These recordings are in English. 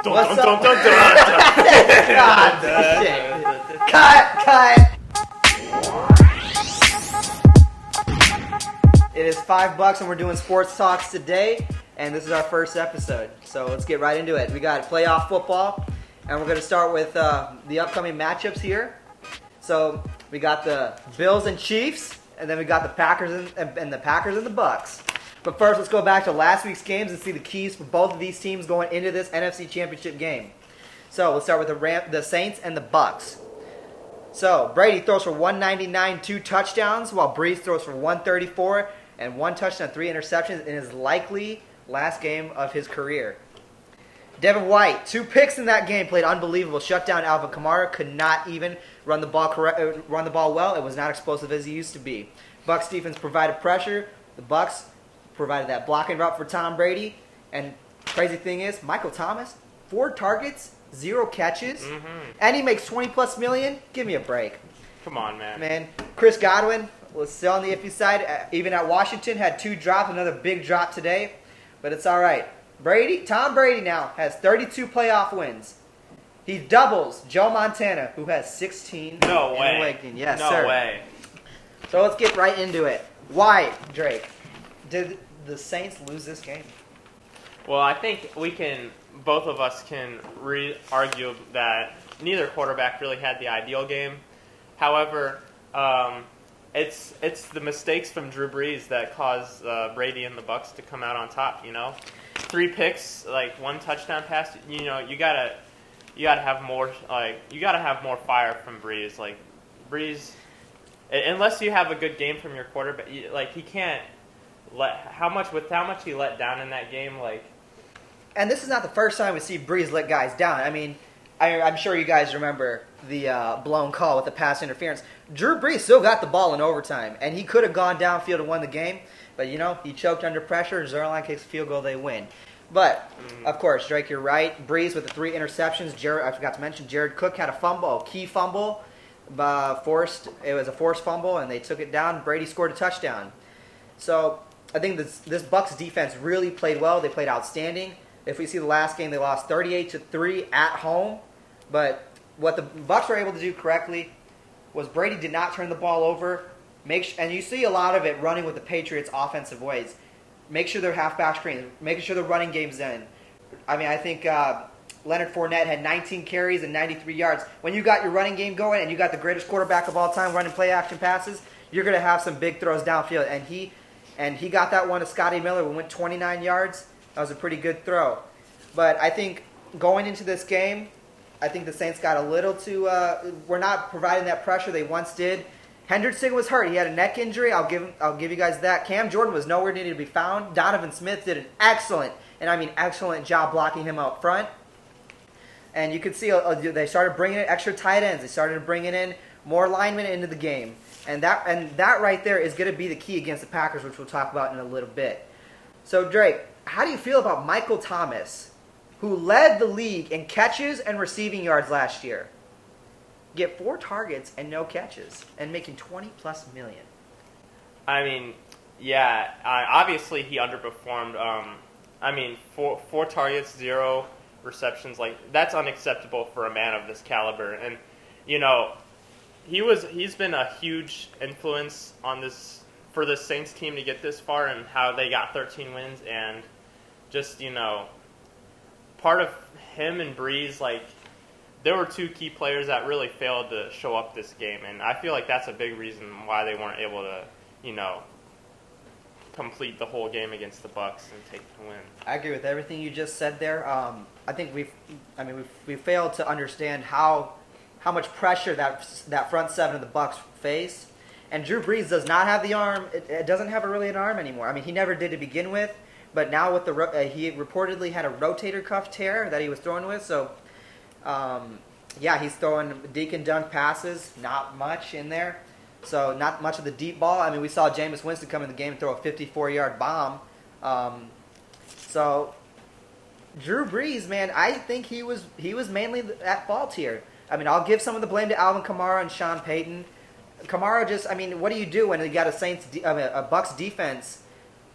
What's up? Cut. It is $5 and we're doing sports talks today, and this is our first episode. So let's get right into it. We got playoff football, and we're going to start with the upcoming matchups here. So we got the Bills and Chiefs, and then we got the Packers and the Packers and the Bucks. But first, let's go back to last week's games and see the keys for both of these teams going into this NFC Championship game. So let's start with the Saints and the Bucks. So Brady throws for 199, 2 touchdowns, while Brees throws for 134 and 1 touchdown, 3 interceptions in his likely last game of his career. Devin White, 2 picks in that game, played unbelievable. Shut down Alvin Kamara, could not even run the ball well. It was not explosive as he used to be. Bucks defense provided pressure. The Bucks provided that blocking route for Tom Brady. And crazy thing is, Michael Thomas, 4 targets, 0 catches, and he makes $20+ million. Give me a break. Come on, man. Chris Godwin was still on the iffy side. Even at Washington, had 2 drops, another big drop today. But it's all right. Tom Brady now has 32 playoff wins. He doubles Joe Montana, who has 16. No way. Yes, no sir. way. So let's get right into it. Why, Drake, did the Saints lose this game? Well, I think both of us can argue that neither quarterback really had the ideal game. However, it's the mistakes from Drew Brees that caused Brady and the Bucks to come out on top. 3 picks, 1 touchdown pass. You gotta have more. You gotta have more fire from Brees. Brees, unless you have a good game from your quarterback, he can't how much he let down in that game. And this is not the first time we see Brees let guys down. I mean, I'm sure you guys remember the blown call with the pass interference. Drew Brees still got the ball in overtime, and he could have gone downfield and won the game. But, he choked under pressure. Zerline kicks a field goal, they win. But, of course, Drake, you're right. Brees with the 3 interceptions. I forgot to mention, Jared Cook had a key fumble. It was a forced fumble, and they took it down. Brady scored a touchdown. So, I think this Bucs defense really played well. They played outstanding. If we see the last game, they lost 38-3 at home. But what the Bucs were able to do correctly was Brady did not turn the ball over. And you see a lot of it running with the Patriots' offensive ways. Make sure they're halfback screens. Making sure the running game's in. I mean, I think Leonard Fournette had 19 carries and 93 yards. When you got your running game going and you got the greatest quarterback of all time running play-action passes, you're going to have some big throws downfield. And he got that one to Scotty Miller. We went 29 yards. That was a pretty good throw. But I think going into this game, I think the Saints got a little too we're not providing that pressure they once did. Hendrickson was hurt. He had a neck injury. I'll give you guys that. Cam Jordan was nowhere needed to be found. Donovan Smith did an excellent job blocking him out front. And you could see they started bringing in extra tight ends. They started bringing in more linemen into the game. And that right there is going to be the key against the Packers, which we'll talk about in a little bit. So, Drake, how do you feel about Michael Thomas, who led the league in catches and receiving yards last year? Get 4 targets and no catches, and making $20+ million. I mean, yeah. Obviously, he underperformed. 4 targets, 0 receptions. That's unacceptable for a man of this caliber. And he's been a huge influence on this for the Saints team to get this far and how they got 13 wins. And just part of him and Brees, there were 2 key players that really failed to show up this game, and I feel like that's a big reason why they weren't able to, complete the whole game against the Bucs and take the win. I agree with everything you just said there. I think we failed to understand how much pressure that front 7 of the Bucs face, and Drew Brees does not have the arm. It doesn't have really an arm anymore. I mean, he never did to begin with, but now with he reportedly had a rotator cuff tear that he was throwing with, so. He's throwing deke and dunk passes, not much in there. So not much of the deep ball. I mean, we saw Jameis Winston come in the game and throw a 54-yard bomb. So Drew Brees, man, I think he was mainly at fault here. I mean, I'll give some of the blame to Alvin Kamara and Sean Payton. Kamara what do you do when you got a Bucs defense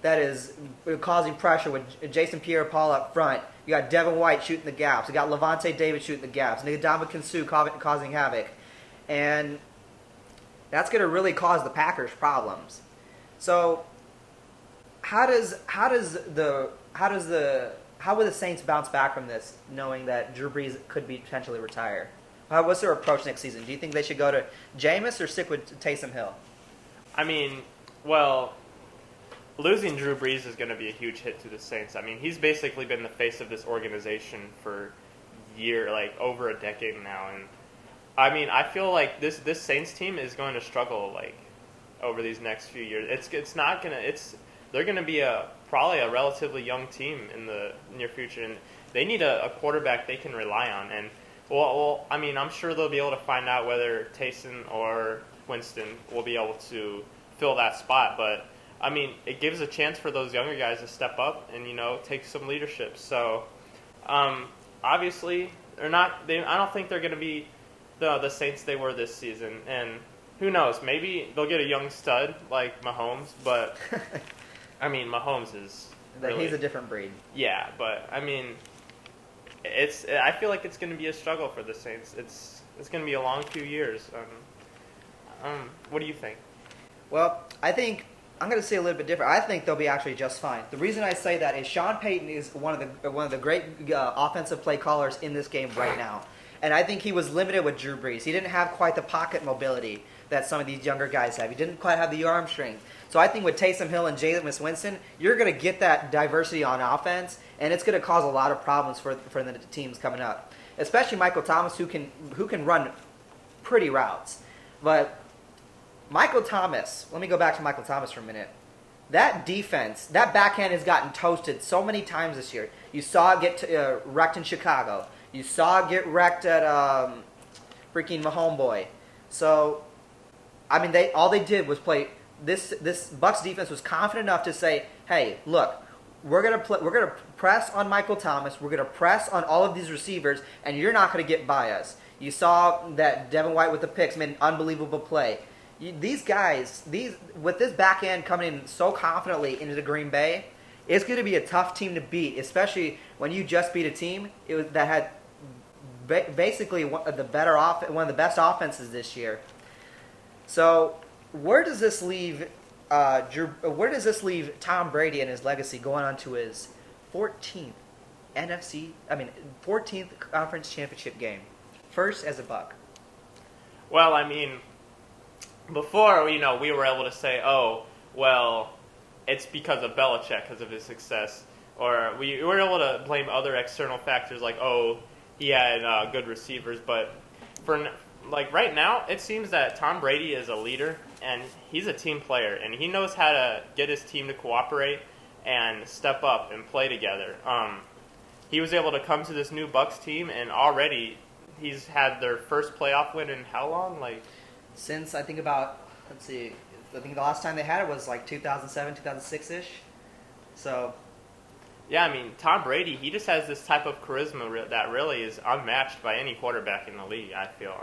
that is causing pressure with Jason Pierre-Paul up front? You got Devin White shooting the gaps. You got Levante David shooting the gaps. Ndamukong Suh causing havoc. And that's going to really cause the Packers problems. So how will the Saints bounce back from this, knowing that Drew Brees could be potentially retire? What's their approach next season? Do you think they should go to Jameis or stick with Taysom Hill? I mean, well, losing Drew Brees is going to be a huge hit to the Saints. I mean, he's basically been the face of this organization for over a decade now, and I mean, I feel like this Saints team is going to struggle over these next few years. They're going to be probably a relatively young team in the near future, and they need a quarterback they can rely on. And well, I mean, I'm sure they'll be able to find out whether Taysom or Winston will be able to fill that spot. But I mean, it gives a chance for those younger guys to step up and take some leadership. So obviously, I don't think they're going to be the Saints they were this season. And who knows? Maybe they'll get a young stud like Mahomes, but. I mean, Mahomes is really, he's a different breed. Yeah, but I mean, I feel like it's going to be a struggle for the Saints. It's going to be a long few years. What do you think? Well, I think I'm going to say a little bit different. I think they'll be actually just fine. The reason I say that is Sean Payton is one of the great offensive play callers in this game right now, and I think he was limited with Drew Brees. He didn't have quite the pocket mobility that some of these younger guys have. He didn't quite have the arm strength. So I think with Taysom Hill and Jameis Winston, you're going to get that diversity on offense, and it's going to cause a lot of problems for the teams coming up, especially Michael Thomas, who can run pretty routes. But Michael Thomas, let me go back to Michael Thomas for a minute. That defense, that backhand has gotten toasted so many times this year. You saw it get wrecked in Chicago. You saw it get wrecked at freaking Mahomeboy. So, I mean, all they did was play. This Bucs defense was confident enough to say, "Hey, look, we're gonna press on Michael Thomas. We're gonna press on all of these receivers, and you're not gonna get by us." You saw that Devin White with the picks made an unbelievable play. These guys, with this back end coming in so confidently into the Green Bay, it's going to be a tough team to beat, especially when you just beat a team that had basically one of the best offenses this year. So. Where does this leave Tom Brady and his legacy going on to his 14th 14th conference championship game? First as a Buck. Well, I mean, before, we were able to say, oh, well, it's because of Belichick, because of his success. Or we were able to blame other external factors like, oh, he had good receivers. But right now, it seems that Tom Brady is a leader. And he's a team player, and he knows how to get his team to cooperate and step up and play together. He was able to come to this new Bucs team, and already he's had their first playoff win in how long? Since I think the last time they had it was 2007, 2006-ish. So. Yeah, I mean, Tom Brady, he just has this type of charisma that really is unmatched by any quarterback in the league, I feel.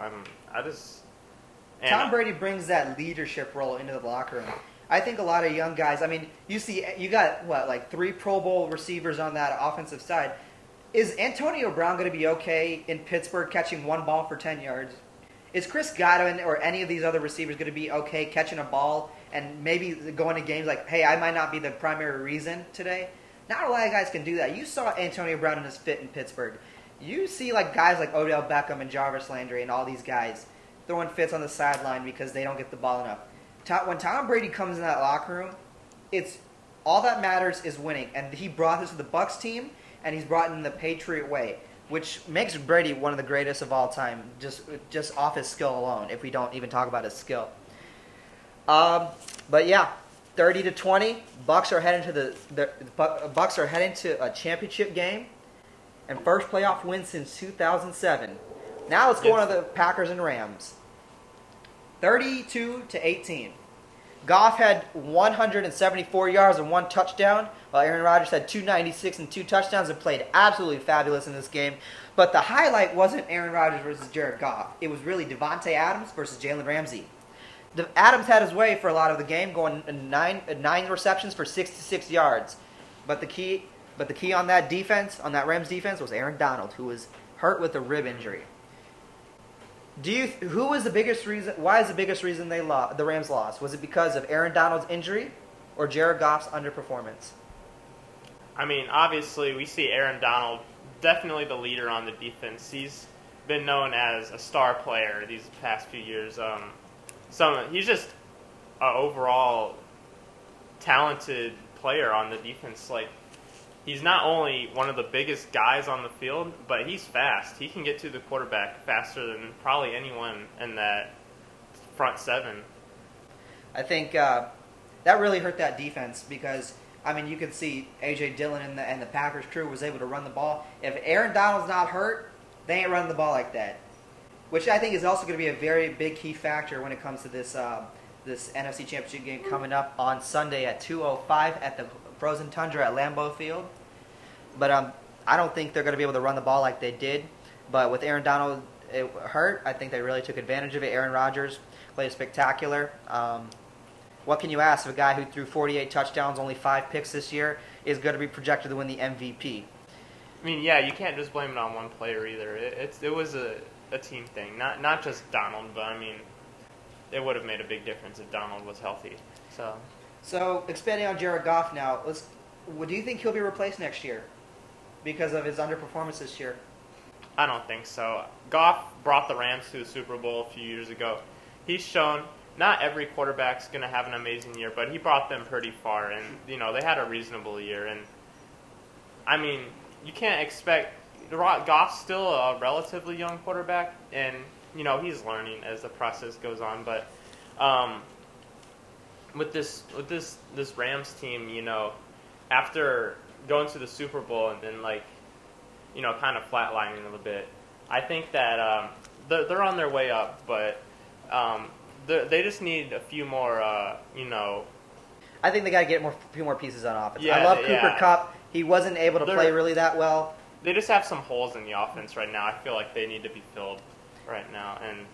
Tom Brady brings that leadership role into the locker room. I think a lot of young guys, I mean, you got 3 Pro Bowl receivers on that offensive side. Is Antonio Brown going to be okay in Pittsburgh catching one ball for 10 yards? Is Chris Godwin or any of these other receivers going to be okay catching a ball and maybe going to games like, hey, I might not be the primary reason today? Not a lot of guys can do that. You saw Antonio Brown in his fit in Pittsburgh. You see guys like Odell Beckham and Jarvis Landry and all these guys throwing fits on the sideline because they don't get the ball enough. When Tom Brady comes in that locker room, it's all that matters is winning. And he brought this to the Bucs team, and he's brought it in the Patriot way, which makes Brady one of the greatest of all time, just off his skill alone, if we don't even talk about his skill. But yeah, 30-20, Bucs are heading to a championship game, and first playoff win since 2007. Now let's go on to the Packers and Rams. 32-18. Goff had 174 yards and 1 touchdown, while Aaron Rodgers had 296 and 2 touchdowns and played absolutely fabulous in this game. But the highlight wasn't Aaron Rodgers versus Jared Goff. It was really Devontae Adams versus Jalen Ramsey. Adams had his way for a lot of the game, going 9 receptions for 66 yards. But the key But the key on that defense, on that Rams defense, was Aaron Donald, who was hurt with a rib injury. Who was the biggest reason? Why is the biggest reason the Rams lost? Was it because of Aaron Donald's injury or Jared Goff's underperformance? I mean, obviously, we see Aaron Donald, definitely the leader on the defense. He's been known as a star player these past few years. He's just an overall talented player on the defense. Like, he's not only one of the biggest guys on the field, but he's fast. He can get to the quarterback faster than probably anyone in that front seven. I think that really hurt that defense because, I mean, you could see A.J. Dillon and the Packers crew was able to run the ball. If Aaron Donald's not hurt, they ain't running the ball like that, which I think is also going to be a very big key factor when it comes to this NFC Championship game coming up on Sunday at 2:05 at the Frozen Tundra at Lambeau Field. But I don't think they're going to be able to run the ball like they did. But with Aaron Donald hurt, I think they really took advantage of it. Aaron Rodgers played spectacular. What can you ask of a guy who threw 48 touchdowns, only 5 picks this year, is going to be projected to win the MVP? I mean, yeah, you can't just blame it on one player either. It was a team thing, not just Donald, but I mean, it would have made a big difference if Donald was healthy. So expanding on Jared Goff now, do you think he'll be replaced next year because of his underperformance this year? I don't think so. Goff brought the Rams to the Super Bowl a few years ago. He's shown not every quarterback's going to have an amazing year, but he brought them pretty far, and they had a reasonable year. And I mean, you can't expect Goff's still a relatively young quarterback, and he's learning as the process goes on. But with this Rams team, after going to the Super Bowl and then kind of flatlining a little bit, I think that they're on their way up, but they just need a few more. I think they got to get a few more pieces on offense. Yeah, I love Cooper Kupp. He wasn't able to play really that well. They just have some holes in the offense right now. I feel like they need to be filled right now. And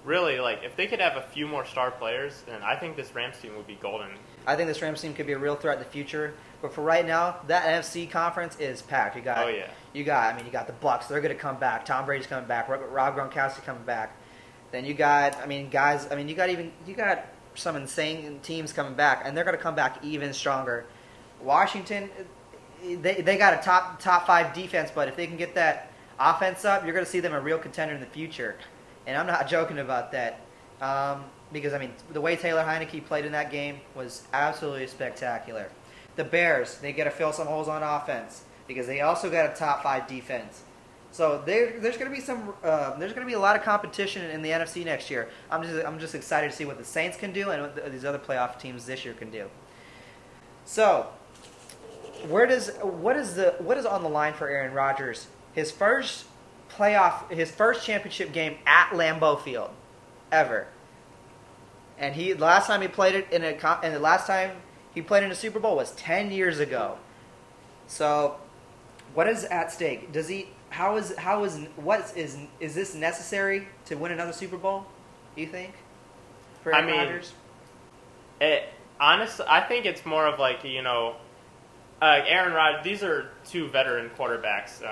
really, if they could have a few more star players, then I think this Rams team would be golden. I think this Rams team could be a real threat in the future. But for right now, that NFC conference is packed. You got the Bucs. They're going to come back. Tom Brady's coming back. Rob Gronkowski coming back. Then you got some insane teams coming back, and they're going to come back even stronger. Washington, they got a top 5 defense, but if they can get that offense up, you're going to see them a real contender in the future. And I'm not joking about that because, the way Taylor Heineke played in that game was absolutely spectacular. The Bears, they got to fill some holes on offense because they also got a top 5 defense. So there's going to be there's going to be a lot of competition in the NFC next year. I'm just excited to see what the Saints can do and what these other playoff teams this year can do. So, what is on the line for Aaron Rodgers? His first championship game at Lambeau Field ever. And the last time he played it in a Super Bowl was 10 years ago. So, what is at stake? Is this necessary to win another Super Bowl? Do you think? For Aaron Rodgers? Honestly, I think it's more of Aaron Rodgers. These are 2 veteran quarterbacks,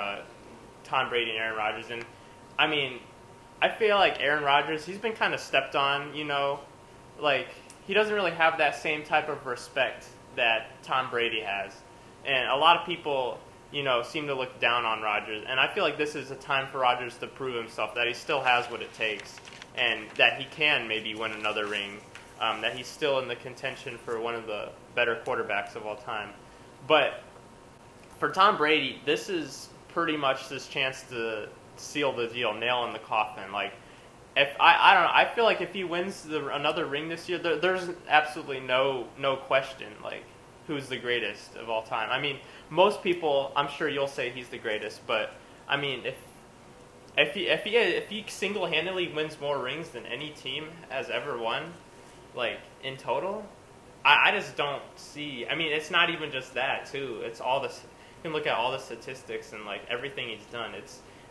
Tom Brady and Aaron Rodgers, and I feel like Aaron Rodgers, he's been kind of stepped on. He doesn't really have that same type of respect that Tom Brady has, and a lot of people seem to look down on Rodgers, and I feel like this is a time for Rodgers to prove himself, that he still has what it takes, and that he can maybe win another ring, that he's still in the contention for one of the better quarterbacks of all time. But for Tom Brady, this is pretty much this chance to seal the deal, nail in the coffin. If I don't know, I feel like if he wins another ring this year, there's absolutely no question who's the greatest of all time. Most people, I'm sure you'll say he's the greatest, but if he single-handedly wins more rings than any team has ever won, in total, I just don't see. It's not even just that too. It's all this. You can look at all the statistics and everything he's done.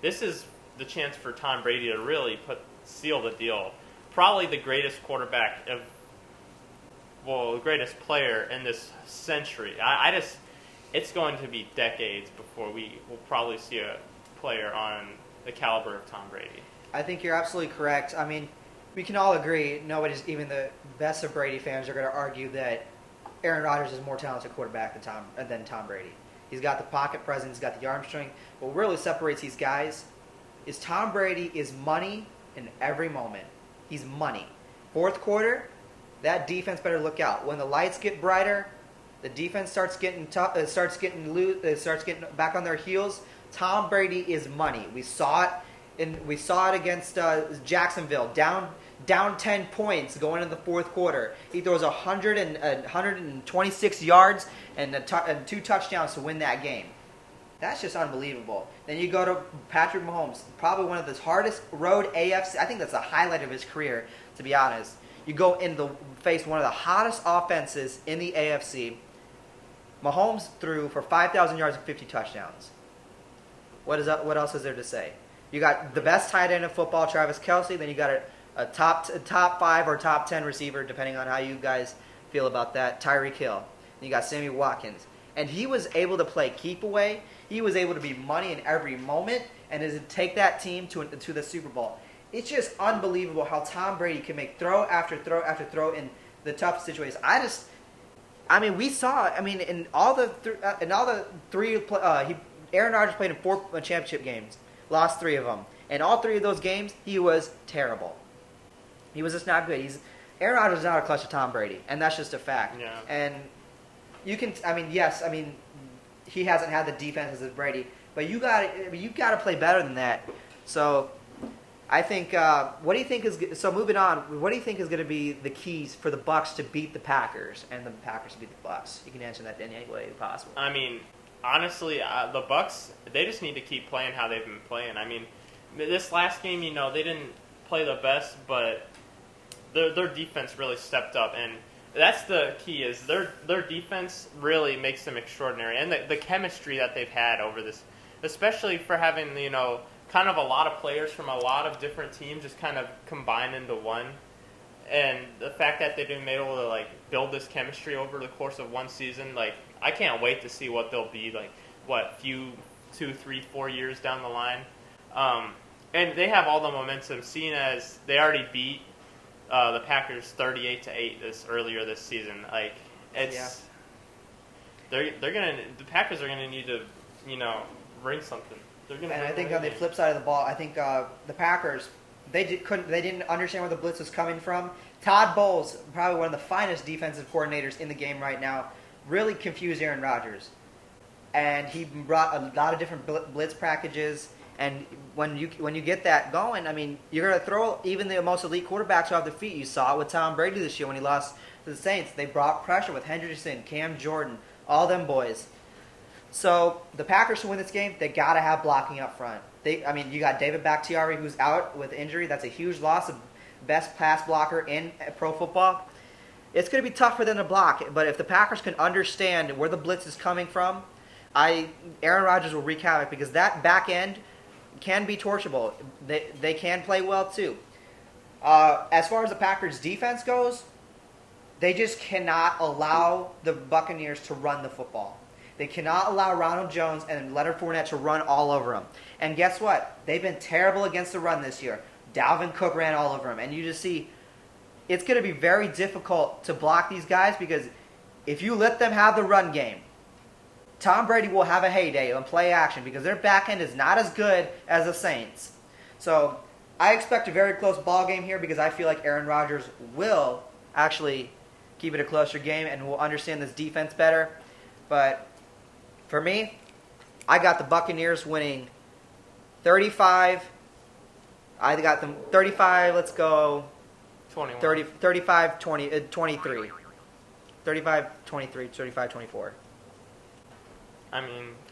This is the chance for Tom Brady to really seal the deal. Probably the greatest quarterback the greatest player in this century. it's going to be decades before we will probably see a player on the caliber of Tom Brady. I think you're absolutely correct. I mean, we can all agree, nobody's, even the best of Brady fans, are going to argue that Aaron Rodgers is a more talented quarterback than Tom Brady. He's got the pocket presence, he's got the arm strength. What really separates these guys is Tom Brady is money in every moment. He's money. Fourth quarter, that defense better look out. When the lights get brighter, the defense starts getting tough. Starts getting back on their heels. Tom Brady is money. We saw it against Jacksonville, down 10 points going into the fourth quarter. He throws 126 yards and 2 touchdowns to win that game. That's just unbelievable. Then you go to Patrick Mahomes, probably one of the hardest road AFC. I think that's the highlight of his career, to be honest. You go in the face one of the hottest offenses in the AFC. Mahomes threw for 5,000 yards and 50 touchdowns. What else is there to say? You got the best tight end in football, Travis Kelce. Then you got a top 5 or top 10 receiver, depending on how you guys feel about that, Tyreek Hill. And you got Sammy Watkins. And he was able to play keep away. He was able to be money in every moment and to take that team to the Super Bowl. It's just unbelievable how Tom Brady can make throw after throw after throw in the tough situations. We saw. In all the three, Aaron Rodgers played in 4 championship games, lost 3 of them, and all 3 of those games he was terrible. He was just not good. Aaron Rodgers is not a clutch of Tom Brady, and that's just a fact. Yeah. And you can. He hasn't had the defense as Brady, but you got to play better than that. So, I think. What do you think is so? Moving on, what do you think is going to be the keys for the Bucs to beat the Packers and the Packers to beat the Bucs? You can answer that in any way possible. I mean, honestly, the Bucs, they just need to keep playing how they've been playing. I mean, this last game, they didn't play the best, but their defense really stepped up, and that's the key. Is their defense really makes them extraordinary, and the chemistry that they've had over this, especially for having kind of a lot of players from a lot of different teams just kind of combine into one, and the fact that they've been able to build this chemistry over the course of one season, I can't wait to see what they'll be 2, 3, 4 years down the line, and they have all the momentum, seeing as they already beat the Packers 38-8 earlier this season. The Packers are gonna need to bring something. And I think on the flip side of the ball, I think the Packers they didn't understand where the blitz was coming from. Todd Bowles, probably one of the finest defensive coordinators in the game right now, really confused Aaron Rodgers, and he brought a lot of different blitz packages. And when you get that going, you're going to throw even the most elite quarterbacks off their feet. You saw it with Tom Brady this year when he lost to the Saints. They brought pressure with Hendrickson, Cam Jordan, all them boys. So the Packers to win this game, they got to have blocking up front. You got David Bakhtiari, who's out with injury. That's a huge loss, the best pass blocker in pro football. It's going to be tough for them to block, but if the Packers can understand where the blitz is coming from, Aaron Rodgers will wreak havoc, because that back end can be torchable. They can play well too. As far as the Packers' defense goes, they just cannot allow the Buccaneers to run the football. They cannot allow Ronald Jones and Leonard Fournette to run all over them. And guess what? They've been terrible against the run this year. Dalvin Cook ran all over them. And you just see it's going to be very difficult to block these guys, because if you let them have the run game, Tom Brady will have a heyday on play action, because their back end is not as good as the Saints. So I expect a very close ball game here, because I feel like Aaron Rodgers will actually keep it a closer game and will understand this defense better. But for me, I got the Buccaneers winning 35. I got them 35. Let's go 21. 35 20 23. 35 23 35 24.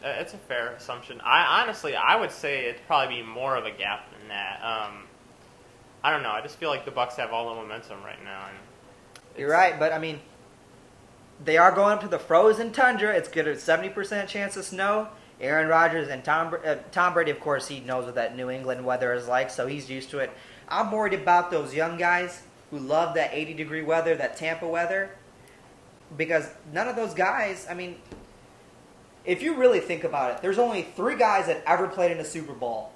It's a fair assumption. I would say it'd probably be more of a gap than that. I don't know. I just feel like the Bucs have all the momentum right now. And you're right, but they are going up to the frozen tundra. It's got a 70% chance of snow. Aaron Rodgers and Tom Brady, of course, he knows what that New England weather is like, so he's used to it. I'm worried about those young guys who love that 80-degree weather, that Tampa weather, because none of those guys, if you really think about it, there's only 3 guys that ever played in a Super Bowl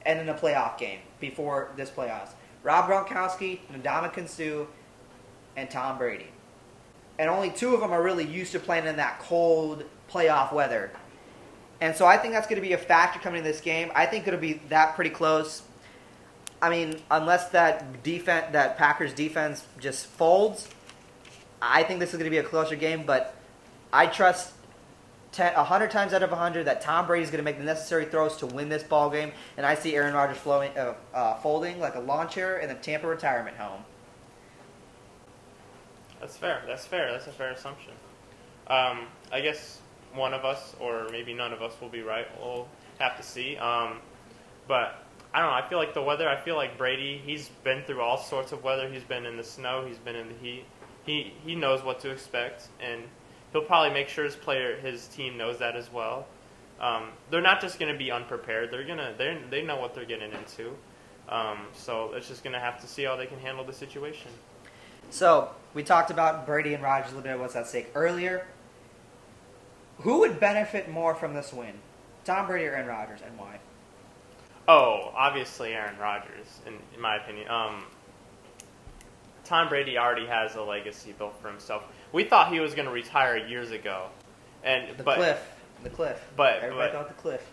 and in a playoff game before this playoffs. Rob Gronkowski, Ndamukong Suh, and Tom Brady. And only 2 of them are really used to playing in that cold playoff weather. And so I think that's going to be a factor coming in this game. I think it'll be that pretty close. I mean, unless that Packers defense just folds, I think this is going to be a closer game. But I trust 100 times out of 100 that Tom Brady is going to make the necessary throws to win this ball game. And I see Aaron Rodgers folding like a lawn chair in the Tampa retirement home. That's fair. That's a fair assumption. I guess one of us, or maybe none of us, will be right. We'll have to see. But I don't know. I feel like the weather. I feel like Brady. He's been through all sorts of weather. He's been in the snow. He's been in the heat. He knows what to expect, and he'll probably make sure his team knows that as well. They're not just going to be unprepared. They know what they're getting into. So it's just going to have to see how they can handle the situation. So we talked about Brady and Rodgers a little bit. What's at stake earlier? Who would benefit more from this win, Tom Brady or Aaron Rodgers, and why? Oh, obviously Aaron Rodgers, in my opinion. Tom Brady already has a legacy built for himself. We thought he was going to retire years ago, The cliff. But Everybody thought the cliff.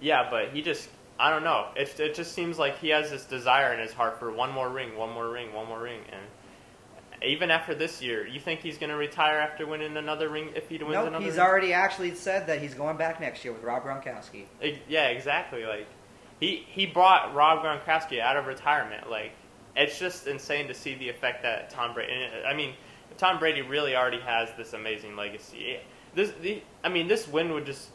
Yeah, but he just, I don't know. It just seems like he has this desire in his heart for one more ring, and even after this year, you think he's going to retire after winning another ring if he wins another ring? Nope, he's already actually said that he's going back next year with Rob Gronkowski. Yeah, exactly. Like he brought Rob Gronkowski out of retirement. Like it's just insane to see the effect that Tom Brady. I mean, Tom Brady really already has this amazing legacy. This win would just.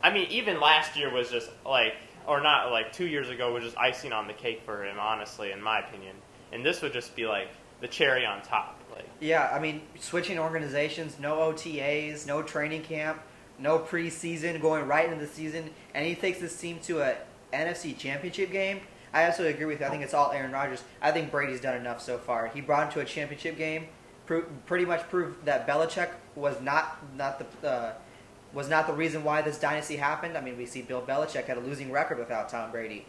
I mean, even last year was just like, or not like 2 years ago was just icing on the cake for him. Honestly, in my opinion, and this would just be like the cherry on top. Yeah, I mean, switching organizations, no OTAs, no training camp, no preseason, going right into the season, and he takes this team to a NFC Championship game. I absolutely agree with you. I think it's all Aaron Rodgers. I think Brady's done enough so far. He brought him to a championship game, pretty much proved that Belichick was not the reason why this dynasty happened. I mean, we see Bill Belichick had a losing record without Tom Brady.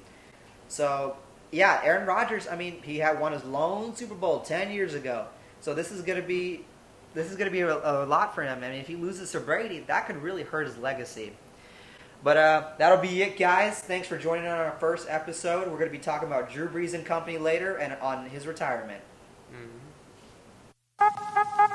So, yeah, Aaron Rodgers, I mean, he had won his lone Super Bowl 10 years ago. So this is going to be a lot for him. I mean, if he loses to Brady, that could really hurt his legacy. But that'll be it, guys. Thanks for joining on our first episode. We're going to be talking about Drew Brees and company later and on his retirement. Mm-hmm.